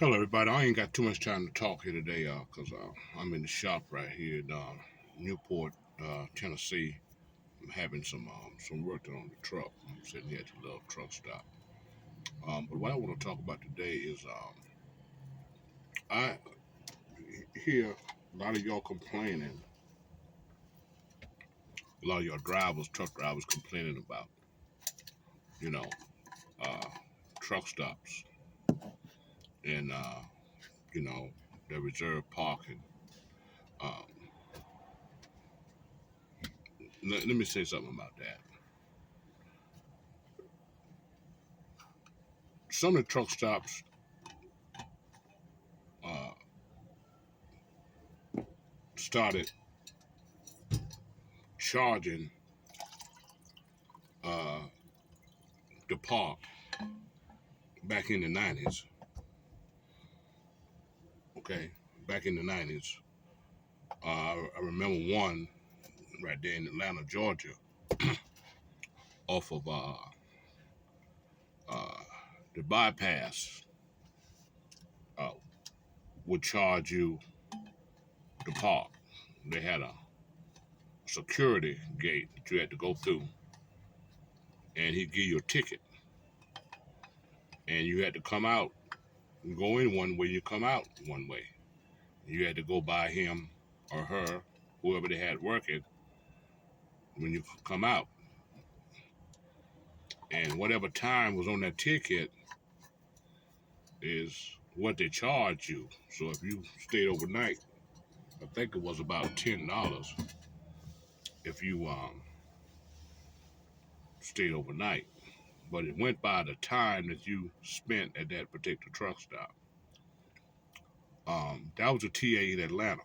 Hello, everybody. I ain't got too much time to talk here today, cause I'm in the shop right here in Newport, Tennessee. I'm having some work done on the truck. I'm sitting here at the little truck stop. But what I want to talk about today is I hear a lot of y'all complaining, a lot of y'all drivers, truck drivers complaining about, you know, uh, truck stops and you know, the reserve parking. Um, let me say something about that. Some of the truck stops uh, started charging uh, the park back in the 90s. Okay, back in the 90s. I remember one right there in Atlanta, Georgia, off of uh, the bypass, uh, would charge you the park. They had a security gate that you had to go through, and he'd give you a ticket, and you had to come out. You go in one way, you come out one way. You had to go by him or her, whoever they had working, when you come out. And whatever time was on that ticket is what they charge you. So if you stayed overnight, I think it was about $10 if you stayed overnight. But it went by the time that you spent at that particular truck stop. That was a TA in Atlanta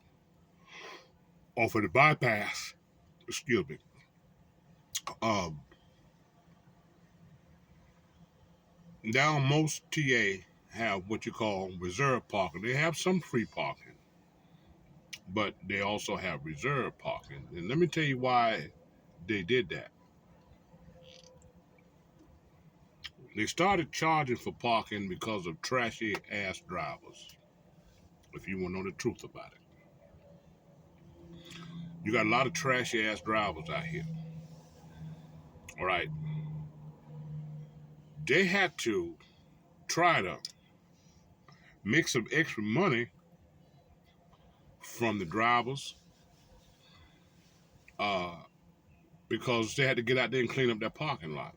off of the bypass. Excuse me. Um, Now most TA have what you call reserve parking. They have some free parking, but they also have reserve parking. And let me tell you why they did that. They started charging for parking because of trashy ass drivers. If you want to know the truth about it, you got a lot of trashy ass drivers out here. All right, they had to try to make some extra money from the drivers uh, because they had to get out there and clean up their parking lot.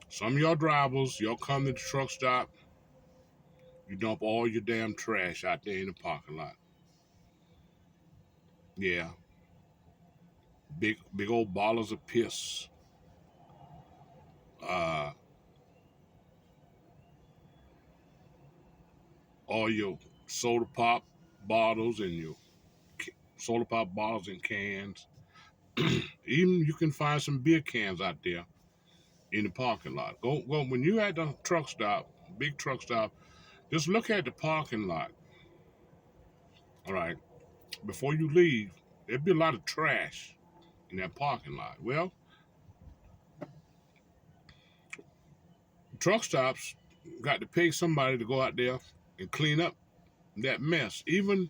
Some of y'all drivers, y'all come to the truck stop, you dump all your damn trash out there in the parking lot. Yeah, big old bottles of piss. Uh, all your soda pop bottles and your soda pop bottles and cans. Even you can find some beer cans out there in the parking lot. Go when you at the truck stop, big truck stop. Just look at the parking lot. All right, before you leave, there'd be a lot of trash in that parking lot. Well, truck stops got to pay somebody to go out there and clean up that mess. Even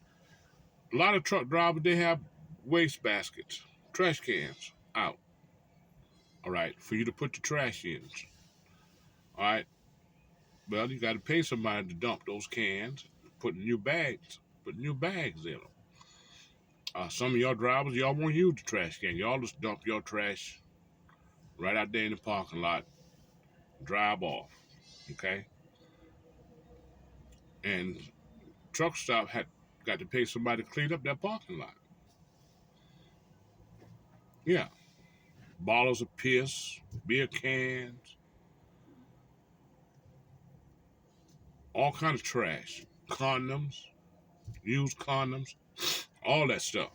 a lot of truck drivers, they have waste baskets, trash cans out. All right, for you to put the trash in. All right, well, you got to pay somebody to dump those cans, put new bags in them. Some of y'all drivers, y'all won't use the trash can. Y'all just dump your trash right out there in the parking lot, drive off. Okay, and truck stop had got to pay somebody to clean up that parking lot. Yeah, bottles of piss, beer cans, all kinds of trash, condoms, used condoms, all that stuff.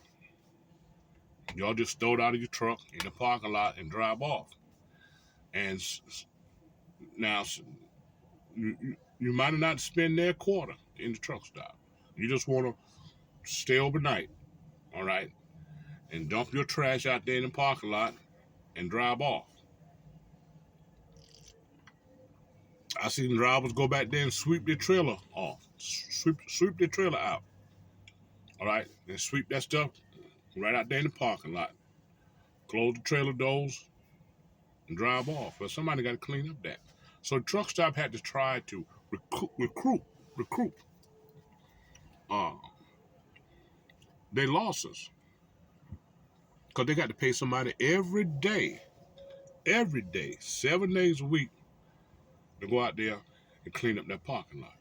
Y'all just throw it out of your truck in the parking lot and drive off. And now you might not spend their quarter in the truck stop. You just want to stay overnight, all right, and dump your trash out there in the parking lot and drive off. I seen drivers go back there and sweep their trailer off, sweep their trailer out. All right, and sweep that stuff right out there in the parking lot. Close the trailer doors and drive off. But somebody got to clean up that. So the truck stop had to try to recruit uh, their losses because they got to pay somebody every day, 7 days a week to go out there and clean up that parking lot.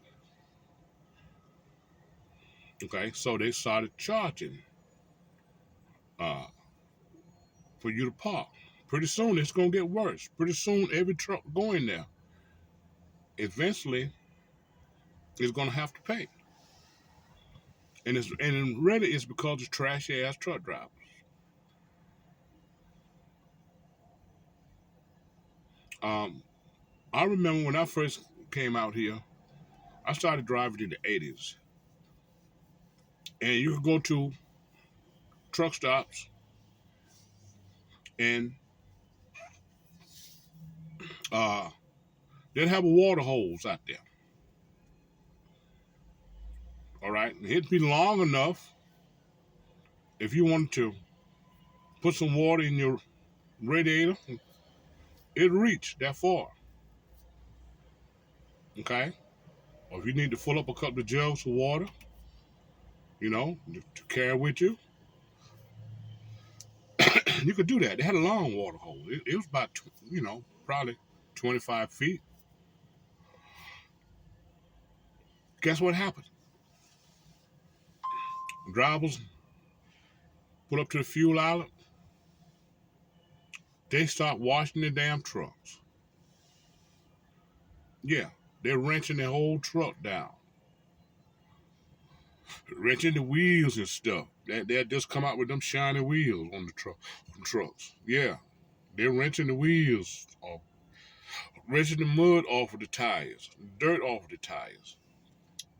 Okay, so they started charging uh, for you to park. Pretty soon it's gonna get worse. Pretty soon every truck going there, eventually, is gonna have to pay. And really it's because of trashy ass truck drivers. Um, I remember when I first came out here, I started driving in the 80s. And you could go to truck stops and uh, they'd have a water hose out there. All right. And it'd be long enough if you wanted to put some water in your radiator, it'd reach that far. Okay. Or if you need to fill up a couple of jugs of water, to carry with you, you could do that. They had a long water hose. It was about, probably 25 feet. Guess what happened? Drivers pull up to the fuel outlet. They start washing their damn trucks. Yeah, they're wrenching their whole truck down. Wrenching the wheels and stuff. They just come out with them shiny wheels on the trucks. Yeah, they're wrenching the wheels off, wrenching the mud off of the tires, dirt off of the tires.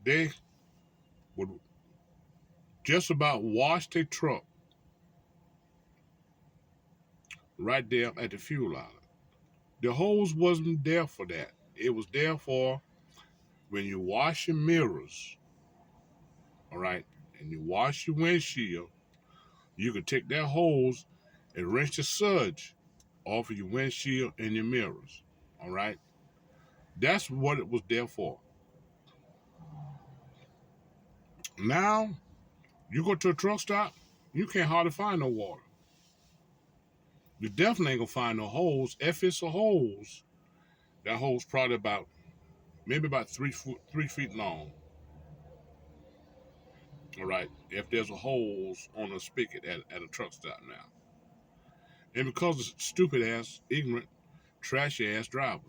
They would just about wash their truck right there at the fuel outlet. The hose wasn't there for that. It was there for when you wash your mirrors, all right, and you wash your windshield, you can take that hose and wrench the sludge off of your windshield and your mirrors, all right? That's what it was there for. Now, you go to a truck stop, you can't hardly find no water. You definitely ain't gonna find no hose. If it's a hose, that hose probably maybe about 3 feet long. All right, if there's a hose on a spigot at a truck stop now. And because of stupid ass, ignorant, trashy ass drivers.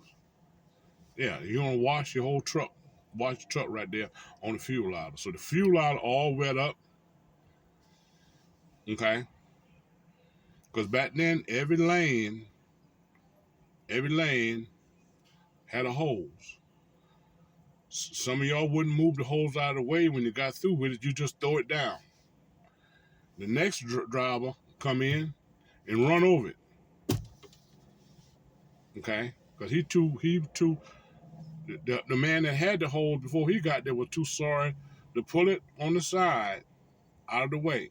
Yeah, you're gonna wash your whole truck. Wash the truck right there on the fuel ladder. So the fuel ladder all wet up. Okay? Because back then every lane had a hose. Some of y'all wouldn't move the hose out of the way when you got through with it. You just throw it down. The next driver come in and run over it. Okay? Because the man that had the hose before he got there was too sorry to pull it on the side out of the way.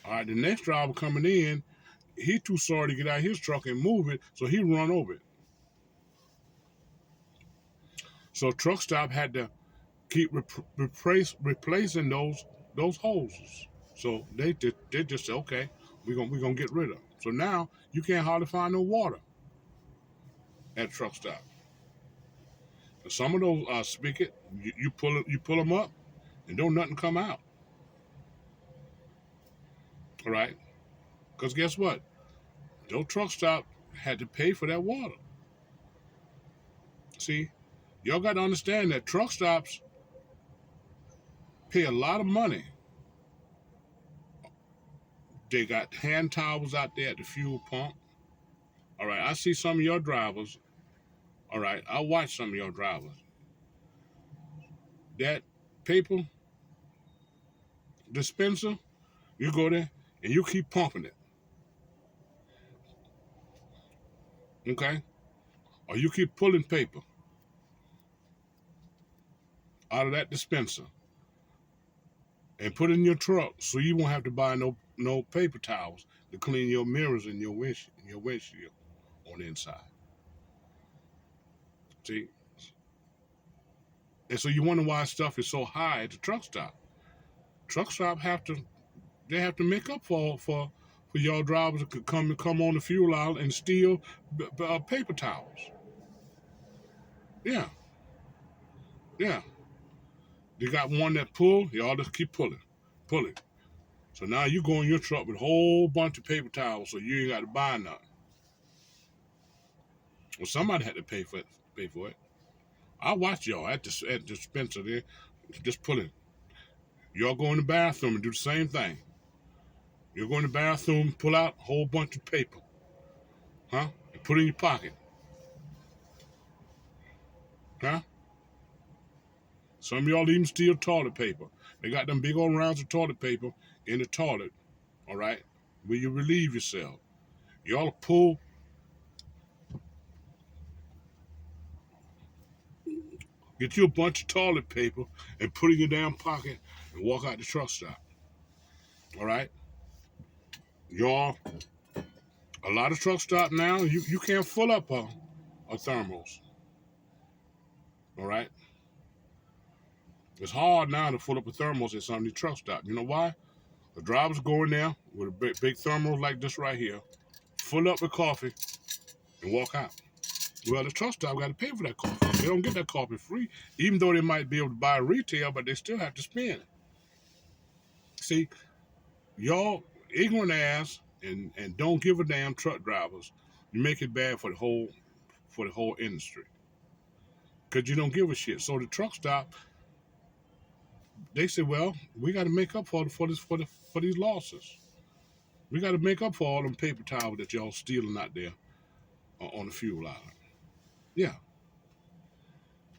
All right, the next driver coming in, he too sorry to get out of his truck and move it, so he run over it. So truck stop had to keep replacing those hoses. So they just said, okay, we're gonna get rid of them. So now you can't hardly find no water at truck stop. And some of those spigot, you pull them up, and don't nothing come out. All right, because guess what? Those truck stop had to pay for that water. See, y'all got to understand that truck stops pay a lot of money. They got hand towels out there at the fuel pump. All right, I see some of your drivers. All right, I watch some of your drivers. That paper dispenser, you go there and you keep pumping it. Okay? or you keep pulling paper out of that dispenser and put it in your truck so you won't have to buy no paper towels to clean your mirrors and your windshield on the inside. See? And so you wonder why stuff is so high at the truck stop. Truck stop have to make up for y'all drivers to come on the fuel aisle and steal paper towels. Yeah, yeah. They got one that pull, y'all just keep pulling. So now you go in your truck with a whole bunch of paper towels, so you ain't got to buy nothing. Well, somebody had to pay for it. I watch y'all at the dispenser there, just pulling. Y'all go in the bathroom and do the same thing. You go in the bathroom, pull out a whole bunch of paper, huh? And put it in your pocket, huh? Some of y'all even steal toilet paper. They got them big old rounds of toilet paper in the toilet, all right, where you relieve yourself. Y'all pull, get you a bunch of toilet paper and put it in your damn pocket and walk out the truck stop, all right? Y'all, a lot of truck stop now, you can't fill up a thermos, all right? It's hard now to fill up a thermos at some of these truck stops. You know why? The drivers go in there with a big thermos like this right here, fill up with coffee, and walk out. Well, the truck stop got to pay for that coffee. They don't get that coffee free, even though they might be able to buy retail, but they still have to spend. See, y'all ignorant ass and don't give a damn truck drivers, you make it bad for the whole industry. Cause you don't give a shit. So the truck stop, they say, well, we got to make up for these losses. We got to make up for all them paper towels that y'all stealing out there on the fuel island. Yeah,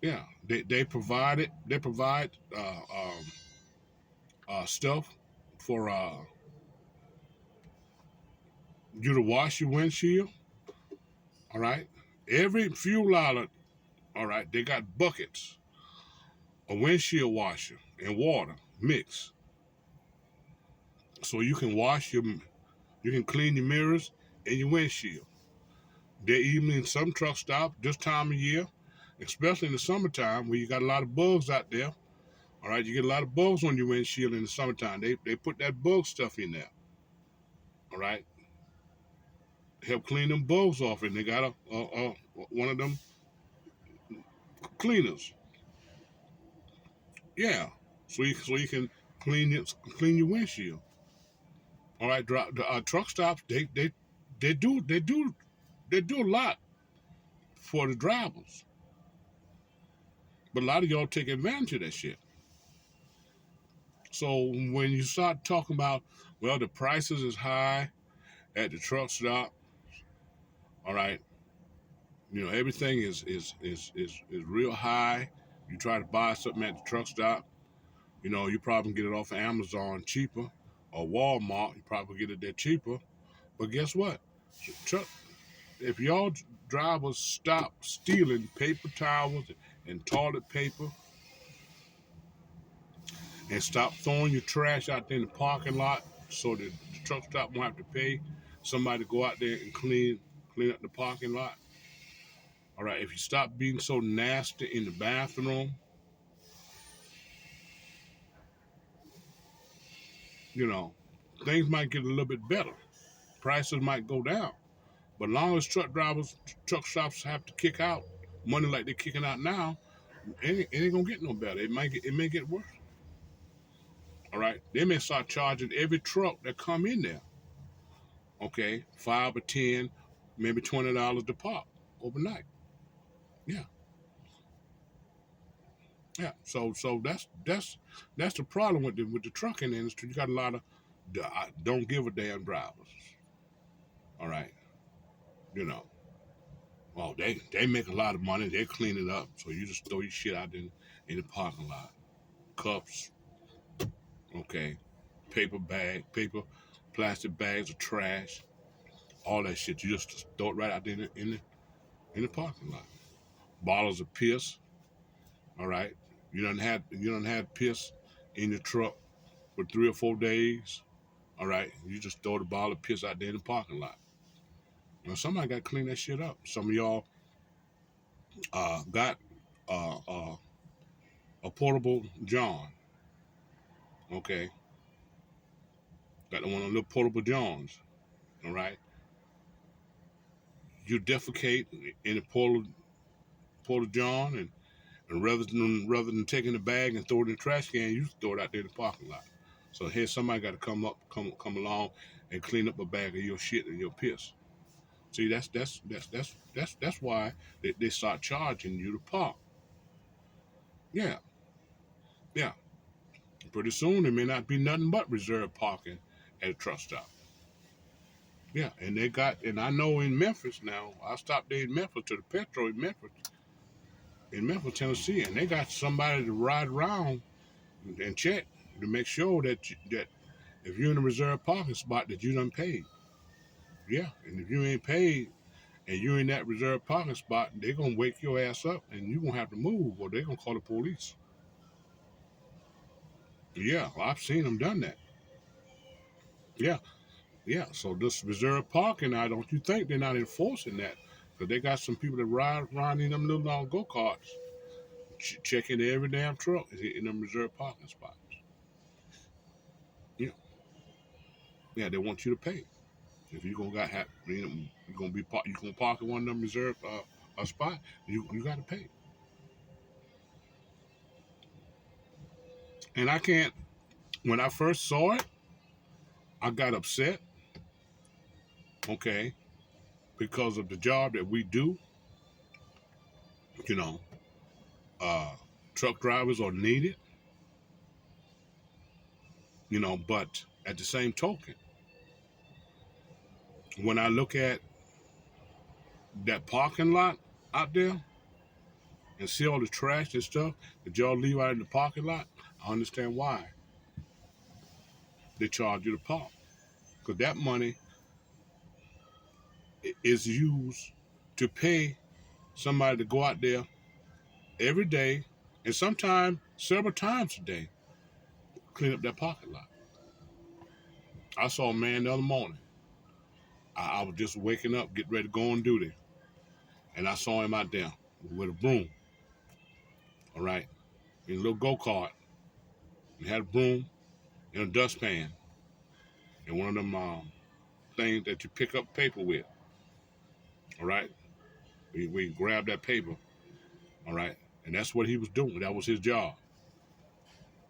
yeah. They provide it. They provide stuff for you to wash your windshield. All right. Every fuel island, all right, they got buckets, a windshield washer, and water mixed, so you can clean your mirrors and your windshield. They even in some truck stops this time of year, especially in the summertime where you got a lot of bugs out there. All right, you get a lot of bugs on your windshield in the summertime. They put that bug stuff in there. All right, help clean them bugs off, and they got a one of them cleaners. Yeah, so you can clean your windshield. All right, truck stops they do they do a lot for the drivers, but a lot of y'all take advantage of that shit. So when you start talking about, well, the prices is high at the truck stop, all right, everything is real high. You try to buy something at the truck stop, you probably get it off of Amazon cheaper, or Walmart, you probably get it there cheaper. But guess what? Truck, if y'all drivers stop stealing paper towels and toilet paper, and stop throwing your trash out there in the parking lot, so that the truck stop won't have to pay somebody to go out there and clean up the parking lot. All right, if you stop being so nasty in the bathroom, you know, things might get a little bit better. Prices might go down. But as long as truck stops have to kick out money like they're kicking out now, it ain't gonna get no better. It may get worse. All right, they may start charging every truck that come in there. Okay, 5 or 10, maybe $20 to park overnight. Yeah, yeah. So that's the problem with the trucking industry. You got a lot of don't give a damn drivers. All right, you know. Well, they make a lot of money. They clean it up, so you just throw your shit out in the parking lot. Cups, okay, paper, plastic bags of trash, all that shit. You just throw it right out there in the in the parking lot. Bottles of piss, all right. You done had piss in your truck for 3 or 4 days, all right. You just throw the bottle of piss out there in the parking lot. Now somebody got to clean that shit up. Some of y'all got uh, uh, a portable John, okay. Got the one of the little portable Johns, all right. You defecate in the portable John, and rather than taking the bag and throw it in the trash can, you throw it out there in the parking lot. So here somebody got to come along and clean up a bag of your shit and your piss. See, that's why they start charging you to park. Yeah, yeah. Pretty soon there may not be nothing but reserved parking at a truck stop. Yeah, and I know in Memphis now. I stopped there in Memphis to the Petro in Memphis, Tennessee, and they got somebody to ride around and check to make sure that if you're in a reserved parking spot that you done paid. Yeah, and if you ain't paid and you're in that reserved parking spot, they're gonna wake your ass up and you're gonna have to move or they're gonna call the police. Yeah, well, I've seen them done that. Yeah, yeah. So this reserved parking now, don't you think they're not enforcing that? Because they got some people that ride around in them little long go-karts, checking every damn truck in them reserved parking spots. Yeah, yeah. They want you to pay. If you gonna got you're gonna you gonna park in one of them reserved a spot, you got to pay. And I can't. When I first saw it, I got upset. Okay, because of the job that we do. You know, uh, truck drivers are needed. But at the same token, when I look at that parking lot out there and see all the trash and stuff that y'all leave out in the parking lot, I understand why they charge you to park. Because that money is used to pay somebody to go out there every day and sometimes several times a day clean up that parking lot. I saw a man the other morning. I was just waking up, getting ready to go on duty, and I saw him out there with a broom, all right, in a little go-kart. He had a broom and a dustpan and one of them things that you pick up paper with, all right? We grab that paper, all right? And that's what he was doing. That was his job,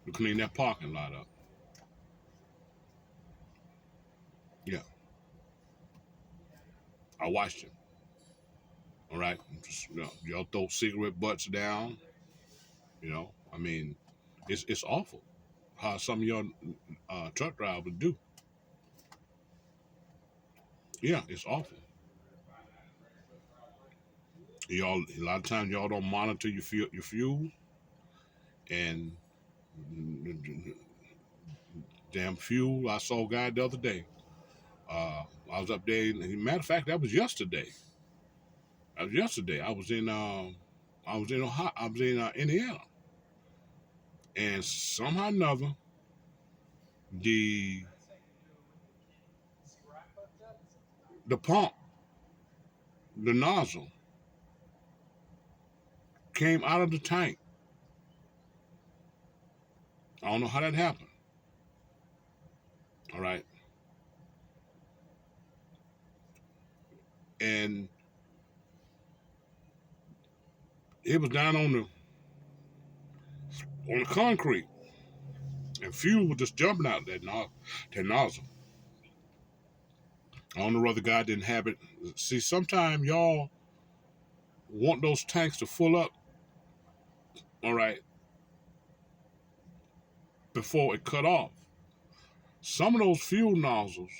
to clean that parking lot up. Yeah, I watched him, all right? Just, y'all throw cigarette butts down, I mean, it's awful how some of y'all truck drivers do. Yeah, it's awful. Y'all, a lot of times y'all don't monitor your fuel, and damn fuel. I saw a guy the other day. I was up there. Matter of fact, that was yesterday. That was yesterday. I was in Ohio. I was in Indiana, and somehow or another, the the pump, the nozzle, came out of the tank. I don't know how that happened. All right, and it was down on the concrete, and fuel was just jumping out that nozzle. I don't know whether God didn't have it. See, sometimes y'all want those tanks to full up, all right, before it cut off. Some of those fuel nozzles,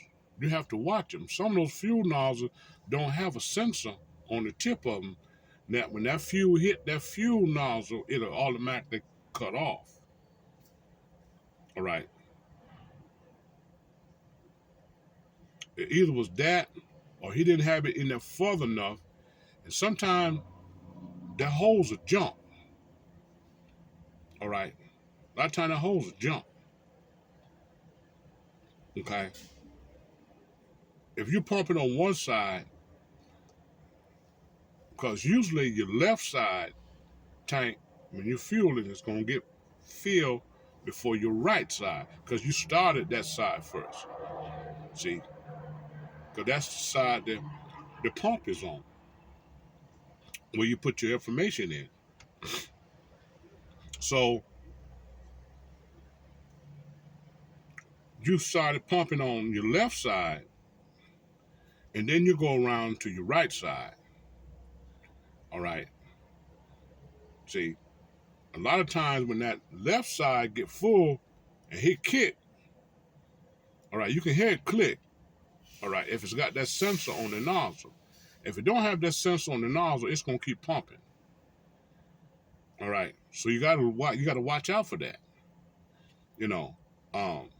you have to watch them. Some of those fuel nozzles don't have a sensor on the tip of them. That when that fuel hit that fuel nozzle, it'll automatically cut off. All right. It either was that, or he didn't have it in there further enough, And sometimes that hose will jump. All right. A lot of times that hose will jump. Okay. If you're pumping on one side, because usually your left side tank, when you fuel it, it's going to get filled before your right side, because you started that side first. See? Because that's the side that the pump is on, where you put your information in. So you started pumping on your left side, and then you go around to your right side. All right. See, a lot of times when that left side get full and hit kick, all right, you can hear it click. All right, if it's got that sensor on the nozzle. If it don't have that sensor on the nozzle, it's gonna keep pumping. All right, so you gotta watch out for that. You know, um,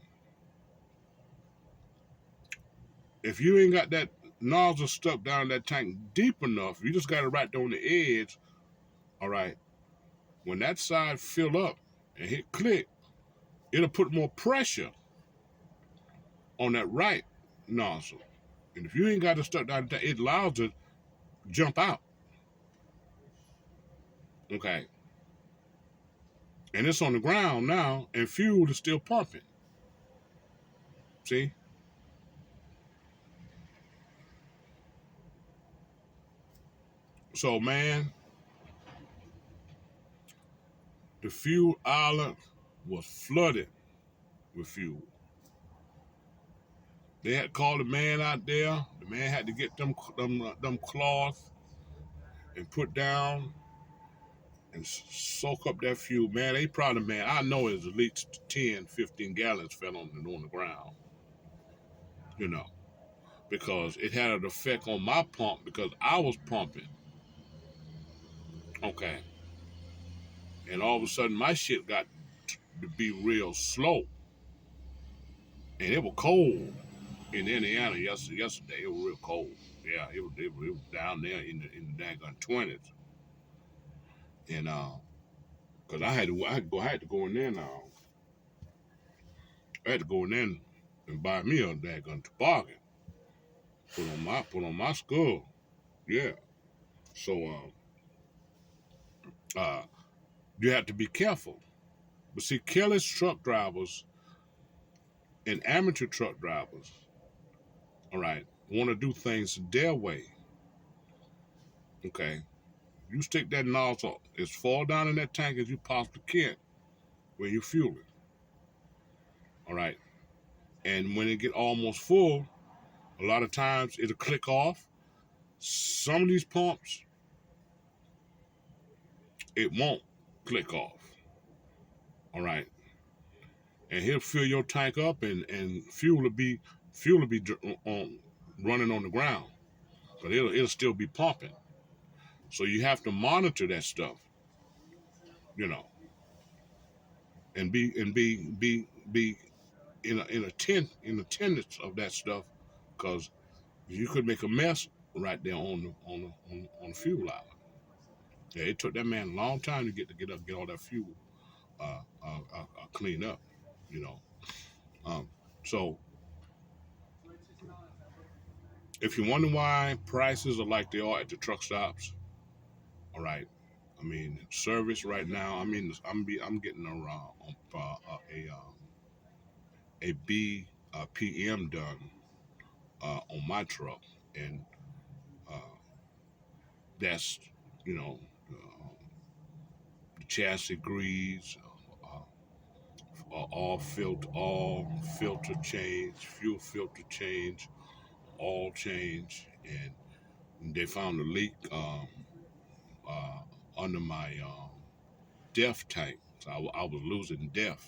if you ain't got that nozzle stuck down that tank deep enough, you just got it right there on the edge. All right, when that side fill up and hit click, it'll put more pressure on that right nozzle. And if you ain't got it stuck down, it allows it to jump out. Okay, and it's on the ground now, and fuel is still pumping. See? So, man, the fuel island was flooded with fuel. They had called the man out there. The man had to get them cloth and put down and soak up that fuel. Man, they probably, man, I know it was at least 10, 15 gallons fell on the ground, you know, because it had an effect on my pump because I was pumping. Okay. And all of a sudden my shit got to be real slow. And it was cold in Indiana yesterday. It was real cold. Yeah, it was down there in the daggone 20s. And cause I had to go in there now. I had to go in there and buy me a daggone toboggan. Put on my skull. Yeah. So uh you have to be careful. But see, careless truck drivers and amateur truck drivers, all right, want to do things their way. Okay. You stick that nozzle as far down in that tank as you possibly can when you fuel it. All right. And when it get almost full, a lot of times it'll click off. Some of these pumps, it won't click off. All right. And he'll fill your tank up and fuel will be running on the ground. But it'll still be pumping. So you have to monitor that stuff, you know, and be in attendance of that stuff, because you could make a mess right there on the fuel island. Yeah, it took that man a long time to get all that fuel cleaned up, you know. Um, so if you wonder why prices are like they are at the truck stops, all right. I mean, service right now. I mean, I'm getting a B PM done on my truck, and uh, that's, you know, the chassis grease, all filter change, fuel filter change, all change, and they found a leak uh, under my DEF tank. So I was losing DEF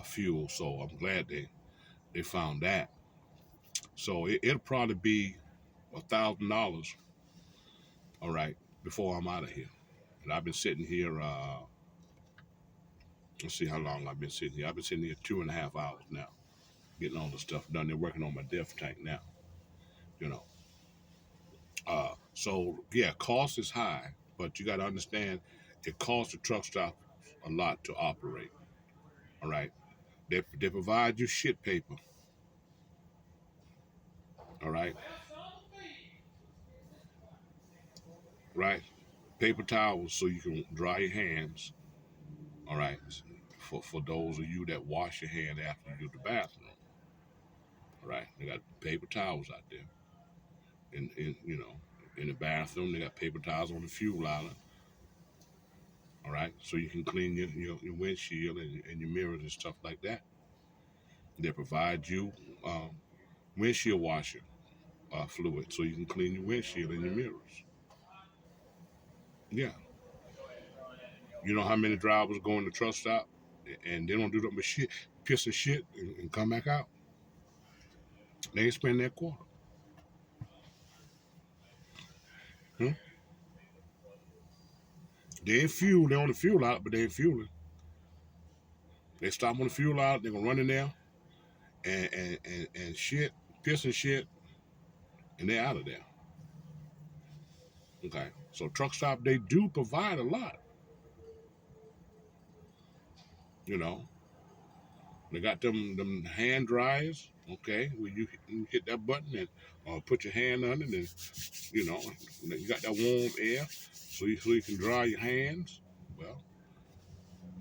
fuel, so I'm glad they found that. So it'll probably be $1,000, all right, before I'm out of here. And I've been sitting here. Let's see how long I've been sitting here. I've been sitting here 2.5 hours now, getting all the stuff done. They're working on my DEF tank now, you know. So yeah, cost is high, but you got to understand it costs the truck stop a lot to operate. All right, they provide you shit paper. All right, right, paper towels so you can dry your hands. All right, for those of you that wash your hand after you do the bathroom. All right, they got paper towels out there, in in the bathroom they got paper towels on the fuel island. All right, so you can clean your windshield and your mirrors and stuff like that. They provide you um, windshield washer fluid so you can clean your windshield and your mirrors. Yeah, you know how many drivers go in the truck stop and they don't do that but shit, piss and shit, and come back out. They ain't spend that quarter. Hmm? They ain't fuel. They on the fuel out, but they ain't fueling. They stop on the fuel out. They gonna run in there and shit, piss and shit, and they're out of there. Okay, so truck stop they do provide a lot. You know, they got them hand dryers. Okay, where you hit that button and put your hand on it, and you know you got that warm air, so you can dry your hands. Well,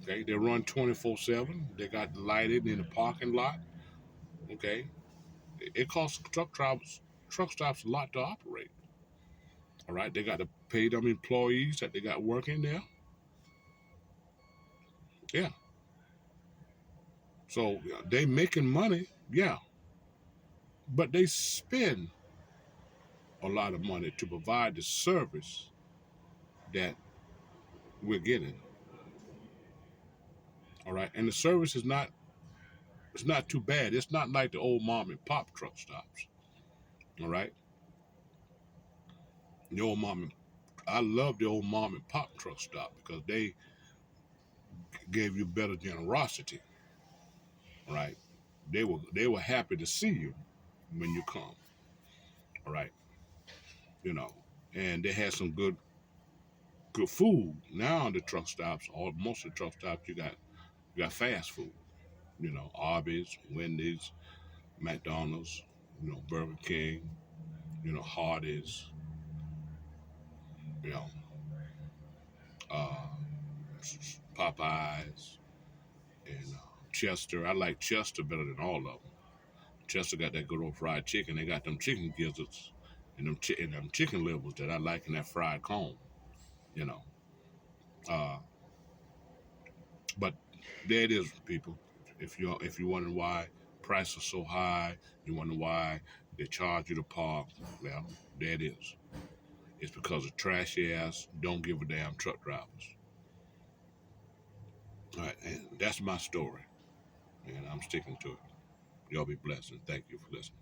okay, they run 24/7. They got lighted in the parking lot. Okay, it costs truck stops a lot to operate. All right, they got to pay them employees that they got working there. Yeah, so yeah, they making money. Yeah, but they spend a lot of money to provide the service that we're getting. All right, and the service is not it's not too bad. It's not like the old mom and pop truck stops. All right, the old mom and I love the old mom and pop truck stop because they gave you better generosity. All right, they were happy to see you when you come. All right, you know, and they had some good food. Now the truck stops, all most of the truck stops, you got fast food. You know, Arby's, Wendy's, McDonald's, Burger King, Hardee's, you know, uh, Popeyes, and Chester. I like Chester better than all of them. Chester got that good old fried chicken. They got them chicken gizzards and them chicken livers that I like in that fried cone. You know, uh, but there it is, people. If you wondering why prices are so high, you wonder why they charge you to park. Well, there it is. It's because of trashy ass, don't give a damn truck drivers. All right, and that's my story, and I'm sticking to it. Y'all be blessed, and thank you for listening.